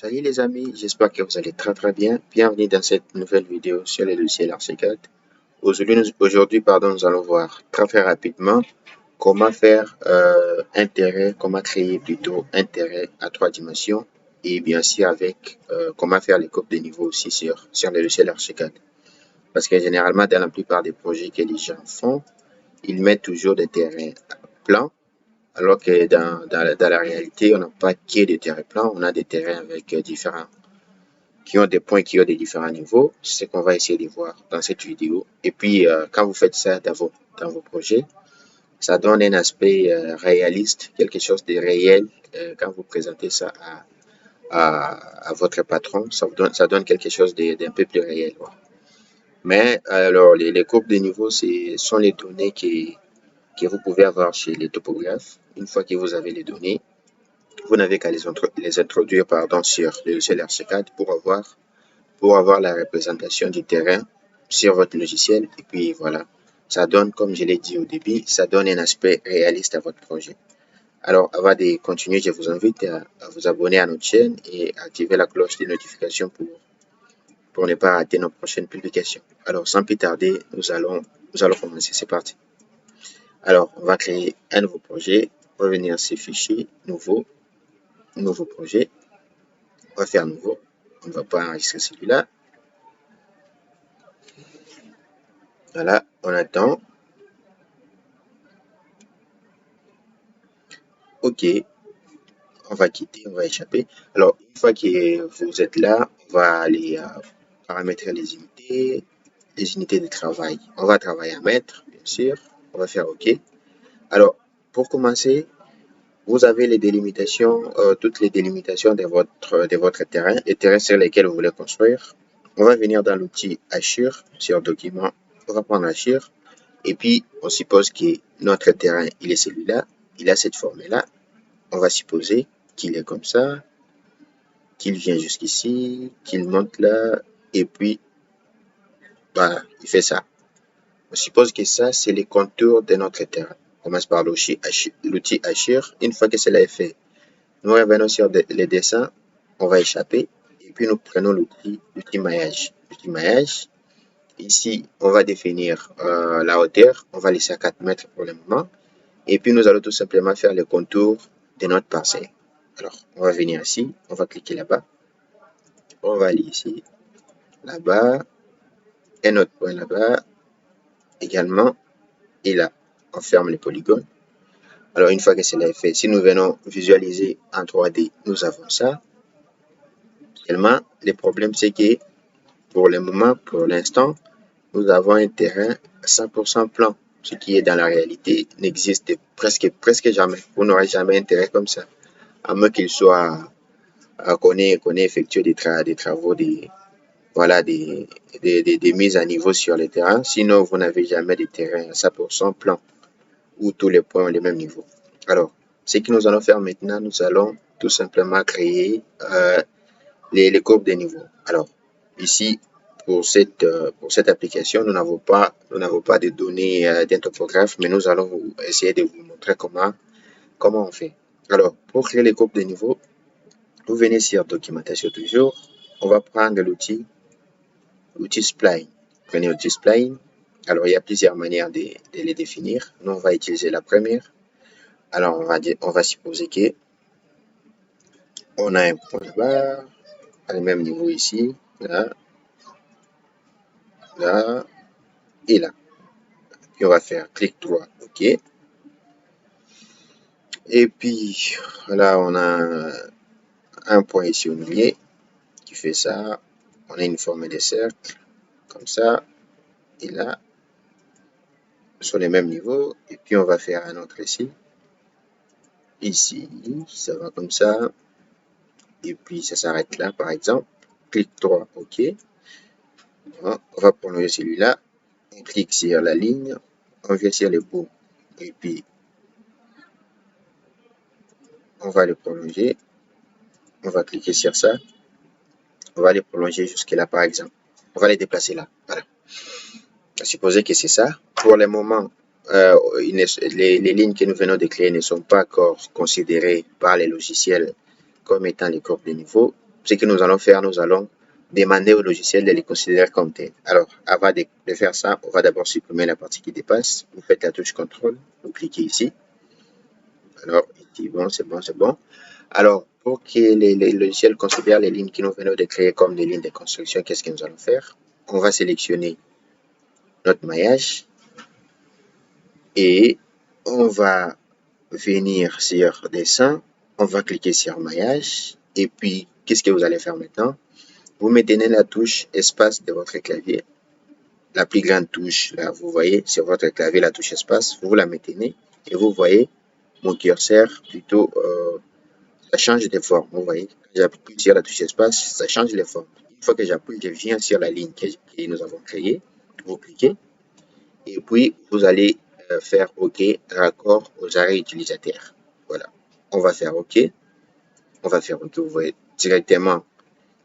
Salut les amis, j'espère que vous allez très bien. Bienvenue dans cette nouvelle vidéo sur les logiciels Archicad. Aujourd'hui, nous allons voir très rapidement comment faire comment créer plutôt un terrain à 3 dimensions et bien sûr avec comment faire les coupes de niveau aussi sur les logiciels Archicad. Parce que généralement, dans la plupart des projets que les gens font, ils mettent toujours des terrains plans alors que dans la réalité, on n'a pas que des terrains plans, on a des terrains avec qui ont des points qui ont des différents niveaux. C'est ce qu'on va essayer de voir dans cette vidéo. Et puis, quand vous faites ça dans vos projets, ça donne un aspect réaliste, quelque chose de réel. Quand vous présentez ça à votre patron, ça donne quelque chose d'un peu plus réel. Ouais. Mais alors, les courbes de niveau, ce sont les données que vous pouvez avoir chez les topographes. Une fois que vous avez les données, vous n'avez qu'à les introduire sur le logiciel Archicad pour avoir la représentation du terrain sur votre logiciel. Et puis voilà, ça donne, comme je l'ai dit au début, ça donne un aspect réaliste à votre projet. Alors, avant de continuer, je vous invite à vous abonner à notre chaîne et activer la cloche de notification pour ne pas rater nos prochaines publications. Alors, sans plus tarder, nous allons commencer. C'est parti. Alors, on va créer un nouveau projet, revenir sur fichier, nouveau projet. On va faire nouveau. On ne va pas enregistrer celui-là. Voilà, on attend. OK, on va quitter, on va échapper. Alors, une fois que vous êtes là, on va aller paramétrer les unités de travail. On va travailler à mètres, bien sûr. On va faire OK. Alors, pour commencer, vous avez les délimitations, toutes les délimitations de votre terrain, les terrains sur lesquels vous voulez construire. On va venir dans l'outil Assure, sur Document. On va prendre Assure. Et puis, on suppose que notre terrain, il est celui-là. Il a cette forme-là. On va supposer qu'il est comme ça, qu'il vient jusqu'ici, qu'il monte là, et puis, voilà, il fait ça. On suppose que ça, c'est les contours de notre terrain. On commence par l'outil Assure. Une fois que cela est fait, nous revenons sur les dessins, on va échapper, et puis nous prenons l'outil maillage. L'outil maillage, ici, on va définir la hauteur, on va laisser à 4 mètres pour le moment, et puis nous allons tout simplement faire le contour de notre parcelle. Alors, on va venir ici, on va cliquer là-bas, on va aller ici, là-bas, un autre point là-bas, également, et là, on ferme les polygones. Alors, une fois que cela est fait, si nous venons visualiser en 3D, nous avons ça. Seulement, le problème, c'est que pour le moment, pour l'instant, nous avons un terrain 100% plan. Ce qui est dans la réalité n'existe presque jamais. Vous n'aurez jamais un terrain comme ça. À moins qu'il soit qu'on ait effectué des travaux, des mises à niveau sur les terrains. Sinon, vous n'avez jamais de terrain à 100% plan où tous les points ont le même niveau. Alors, ce que nous allons faire maintenant, nous allons tout simplement créer les courbes de niveau. Alors, ici, pour cette application, nous n'avons pas de données d'un topographe, mais nous allons essayer de vous montrer comment on fait. Alors, pour créer les courbes de niveau, vous venez sur documentation toujours, on va prendre l'outil spline. Prenez l'outil spline. Alors, il y a plusieurs manières de les définir. Nous, on va utiliser la première. Alors, on va supposer que on a un point là-bas, à le même niveau ici, là, là et là. Puis, on va faire clic droit, OK. Et puis, là, on a un point ici au milieu qui fait ça. On a une forme de cercle, comme ça, et là, sur les mêmes niveaux. Et puis, on va faire un autre ici. Ici, ça va comme ça. Et puis, ça s'arrête là, par exemple. Clic droit, OK. On va prolonger celui-là. On clique sur la ligne. On vient sur le bout. Et puis, on va le prolonger. On va cliquer sur ça. On va les prolonger jusque là, par exemple. On va les déplacer là. Voilà. Supposer que c'est ça. Pour le moment, les lignes que nous venons de créer ne sont pas encore considérées par les logiciels comme étant les courbes de niveau. ce que nous allons faire, nous allons demander au logiciel de les considérer comme tels. Alors, avant de faire ça, on va d'abord supprimer la partie qui dépasse. Vous faites la touche CTRL, vous cliquez ici. Alors, ici, bon, c'est bon, c'est bon. Alors, pour que les logiciels considèrent les lignes que nous venons de créer comme des lignes de construction, qu'est-ce que nous allons faire? On va sélectionner notre maillage et on va venir sur dessin, on va cliquer sur maillage et puis qu'est-ce que vous allez faire maintenant? Vous maintenez la touche espace de votre clavier, la plus grande touche là, vous voyez sur votre clavier la touche espace, vous la maintenez et vous voyez mon curseur plutôt ça change de forme, vous voyez, quand j'appuie sur la touche espace, ça change les formes. Une fois que j'appuie, je viens sur la ligne que nous avons créée, vous cliquez et puis vous allez faire OK, raccord aux arrêts utilisateurs. Voilà, on va faire OK, vous voyez directement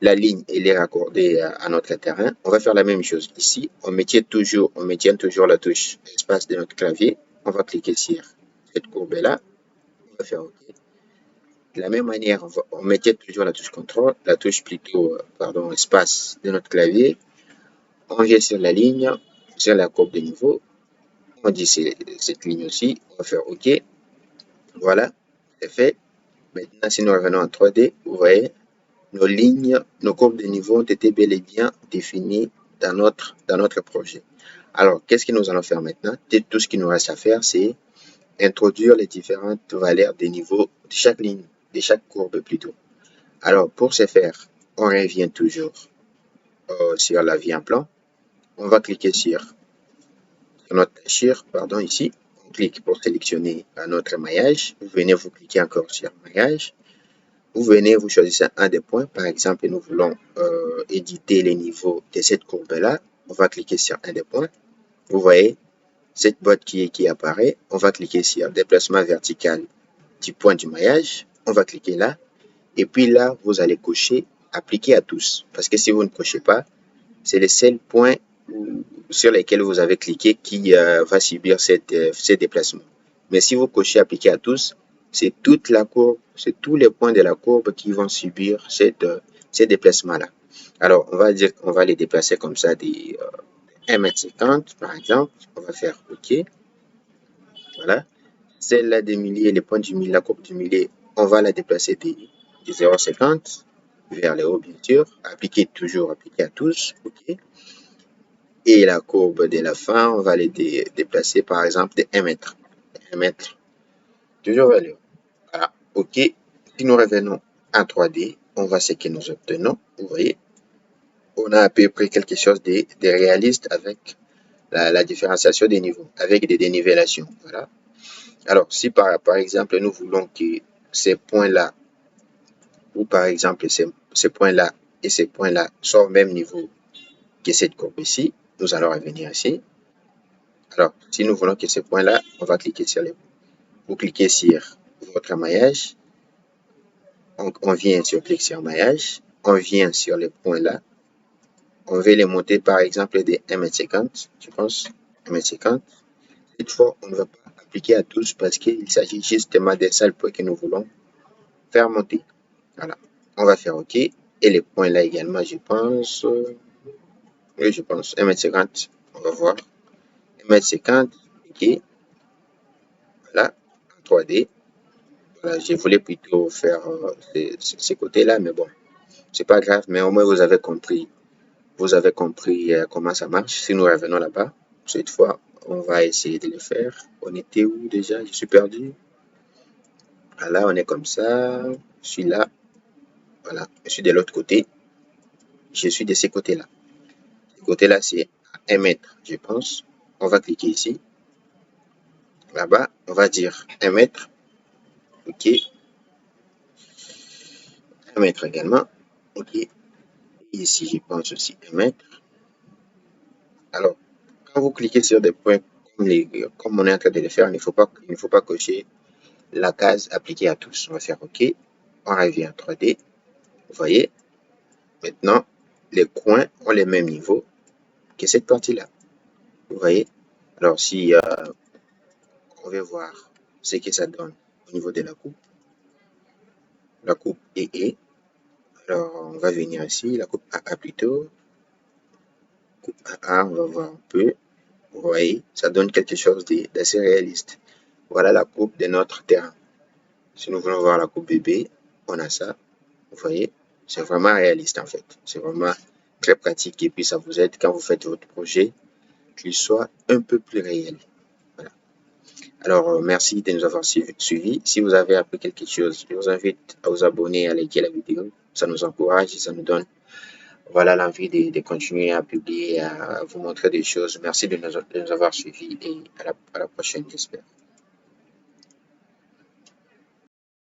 la ligne elle est raccordée à notre terrain. On va faire la même chose ici, on maintient toujours la touche espace de notre clavier, on va cliquer sur cette courbe là, on va faire OK. De la même manière, on maintient toujours la touche contrôle, la touche plutôt, pardon, espace de notre clavier. On vient sur la ligne, sur la courbe de niveau. On dit cette ligne aussi. On va faire OK. Voilà, c'est fait. Maintenant, si nous revenons en 3D, vous voyez, nos lignes, nos courbes de niveau ont été bel et bien définies dans notre projet. Alors, qu'est-ce que nous allons faire maintenant? Tout ce qu'il nous reste à faire, c'est introduire les différentes valeurs des niveaux de chaque ligne, de chaque courbe plutôt. Alors, pour ce faire, on revient toujours sur la vie en plan. On va cliquer sur notre tâche, pardon, ici. On clique pour sélectionner notre maillage. Vous venez, vous cliquez encore sur maillage. Vous venez, vous choisissez un des points. Par exemple, nous voulons éditer les niveaux de cette courbe-là. On va cliquer sur un des points. Vous voyez cette boîte qui apparaît. On va cliquer sur déplacement vertical du point du maillage. On va cliquer là. Et puis là, vous allez cocher appliquer à tous. Parce que si vous ne cochez pas, c'est les seuls points sur lesquels vous avez cliqué qui va subir ces déplacements. Mais si vous cochez appliquer à tous, c'est toute la courbe, c'est tous les points de la courbe qui vont subir ces déplacements-là. Alors, on va les déplacer comme ça des 1,50 m par exemple. On va faire OK. Voilà. Celle-là des milliers, les points du milieu, la courbe du milieu, on va la déplacer de 0,50 vers le haut, bien sûr. Toujours appliquer à tous. OK. Et la courbe de la fin, on va les déplacer par exemple de 1 mètre. 1 mètre, toujours vers le haut. Voilà. OK. Si nous revenons en 3D, on voit ce que nous obtenons. Vous voyez, on a à peu près quelque chose de réaliste avec la différenciation des niveaux, avec des dénivellations. Voilà. Alors, si par exemple, nous voulons que ces points-là, ou par exemple ces points-là et ces points-là soient au même niveau que cette courbe ici, nous allons revenir ici. Alors, si nous voulons que ces points-là, on va cliquer sur les... Vous cliquez sur votre maillage, on vient sur clic sur maillage, on vient sur les points-là, on veut les monter par exemple de 1,50 m, je pense, 1,50 m. Cette fois, on ne va pas appliquer à tous parce qu'il s'agit justement des seuls points que nous voulons faire monter. Voilà, on va faire OK. Et les points là également, je pense, oui, je pense 1,50 m, on va voir. 1,50 m, OK. Voilà, en 3D. Voilà, je voulais plutôt faire ces côtés-là, mais bon, c'est pas grave, mais au moins vous avez compris comment ça marche. Si nous revenons là-bas, cette fois, on va essayer de le faire. On était où déjà? Je suis perdu. Voilà, on est comme ça. Je suis là. Voilà, je suis de l'autre côté. Je suis de ces côtés-là. Ce côté-là, c'est à 1 mètre, je pense. On va cliquer ici. Là-bas, on va dire 1 mètre. OK. 1 mètre également. OK. Ici, je pense aussi 1 mètre. Alors, quand vous cliquez sur des points comme on est en train de le faire, il ne faut pas cocher la case appliquée à tous. On va faire OK. On revient en 3D. Vous voyez, maintenant, les coins ont les mêmes niveaux que cette partie-là. Vous voyez? Alors, si on veut voir ce que ça donne au niveau de la coupe est. Alors, on va venir ici, la coupe AA plutôt. Coupe AA, on va voir un peu. Vous voyez, ça donne quelque chose d'assez réaliste. Voilà la coupe de notre terrain. Si nous voulons voir la coupe bébé, on a ça. Vous voyez, c'est vraiment réaliste en fait. C'est vraiment très pratique et puis ça vous aide quand vous faites votre projet qu'il soit un peu plus réel. Voilà. Alors, merci de nous avoir suivis. Si vous avez appris quelque chose, je vous invite à vous abonner, à liker la vidéo. Ça nous encourage et ça nous donne voilà l'envie de continuer à publier, à vous montrer des choses. Merci de nous avoir suivis et à la prochaine, j'espère.